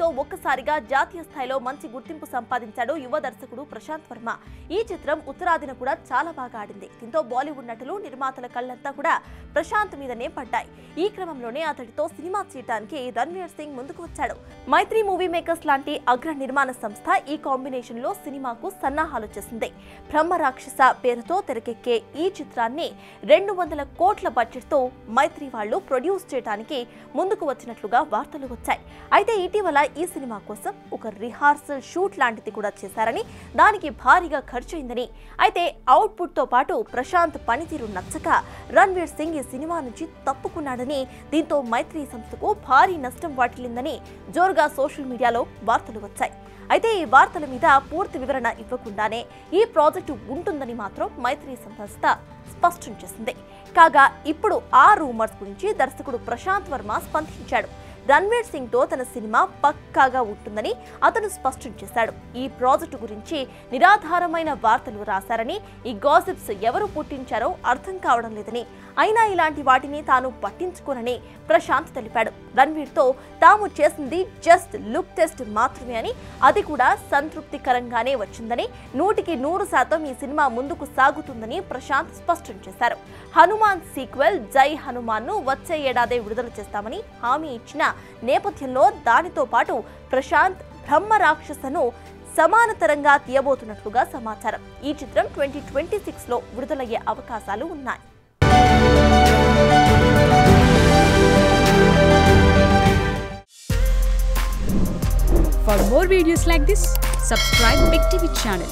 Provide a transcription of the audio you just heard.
తో ఒక్కసారిగా జాతీయ స్థాయిలో మంచి గుర్తింపు సంపాదించాడు యువ దర్శకుడు ప్రశాంత్ వర్మ. ఈ చిత్రం ఉత్తరాదిన కూడా చాలా బాగా ఆడింది. దీంతో బాలీవుడ్ నటులు, నిర్మాతల కళ్ళంతా కూడా ప్రశాంత్ మీదనే పడ్డాయి. ఈ క్రమంలోనే అతడితో సినిమా చేయడానికి రణ్వీర్ సింగ్ ముందుకు వచ్చాడు. మైత్రి మూవీ మేకర్స్ లాంటి అగ్ర నిర్మాణ సంస్థ ఈ కాంబినేషన్ లో సినిమాకు సన్నాహాలు చేసింది. బ్రహ్మరాక్షస పేరుతో తెరకెక్కే ఈ చిత్రాన్ని 200 కోట్ల బడ్జెట్ తో మైత్రి వాళ్ళు ప్రొడ్యూస్ చేయడానికి ముందుకు వచ్చినట్లుగా వార్తలు వచ్చాయి. అయితే ఇటీవల ఈ సినిమా కోసం ఒక రిహార్సల్ షూట్ లాంటిది కూడా చేశారని, దానికి భారీగా ఖర్చు అయిందని, అయితే అవుట్పుట్ తో పాటు ప్రశాంత్ పనితీరు నచ్చక రణ్వీర్ సింగ్ ఈ సినిమా నుంచి తప్పుకున్నాడని, దీంతో మైత్రి సంస్థకు భారీ నష్టం వాటిల్లిందని జోరుగా సోషల్ మీడియాలో వార్తలు వచ్చాయి. అయితే ఈ వార్తల మీద పూర్తి వివరణ ఇవ్వకుండానే ఈ ప్రాజెక్టు ఉంటుందని మాత్రం మైత్రి సంస్థ స్పష్టం చేసింది. కాగా ఇప్పుడు ఆ రూమర్స్ గురించి దర్శకుడు ప్రశాంత్ వర్మ స్పందించాడు. రణ్వీర్ సింగ్ తో తన సినిమా పక్కాగా ఉంటుందని అతను స్పష్టం చేశాడు. ఈ ప్రాజెక్టు గురించి నిరాధారమైన వార్తలు రాశారని, ఈ గాసిప్స్ ఎవరు పుట్టించారో అర్థం కావడం లేదని, అయినా ఇలాంటి వాటిని తాను పట్టించుకోనని ప్రశాంత్ తెలిపాడు. రణ్వీర్ తో తాము చేసింది జస్ట్ లుక్ టెస్ట్ మాత్రమే అని, అది కూడా సంతృప్తికరంగానే వచ్చిందని, 100% ఈ సినిమా ముందుకు సాగుతుందని ప్రశాంత్ స్పష్టం చేశారు. హనుమాన్ సీక్వెల్ జై హనుమాన్ ను వచ్చే ఏడాదే విడుదల చేస్తామని హామీ ఇచ్చిన నేపథ్యంలో దానితో పాటు ప్రశాంత్ బ్రహ్మరాక్షసను సమానతరంగా తీయబోతున్నట్లుగా సమాచారం. ఈ చిత్రం 2026 లో విడుదలయ్యే అవకాశాలు ఉన్నాయి. For more videos like this, subscribe Big TV channel.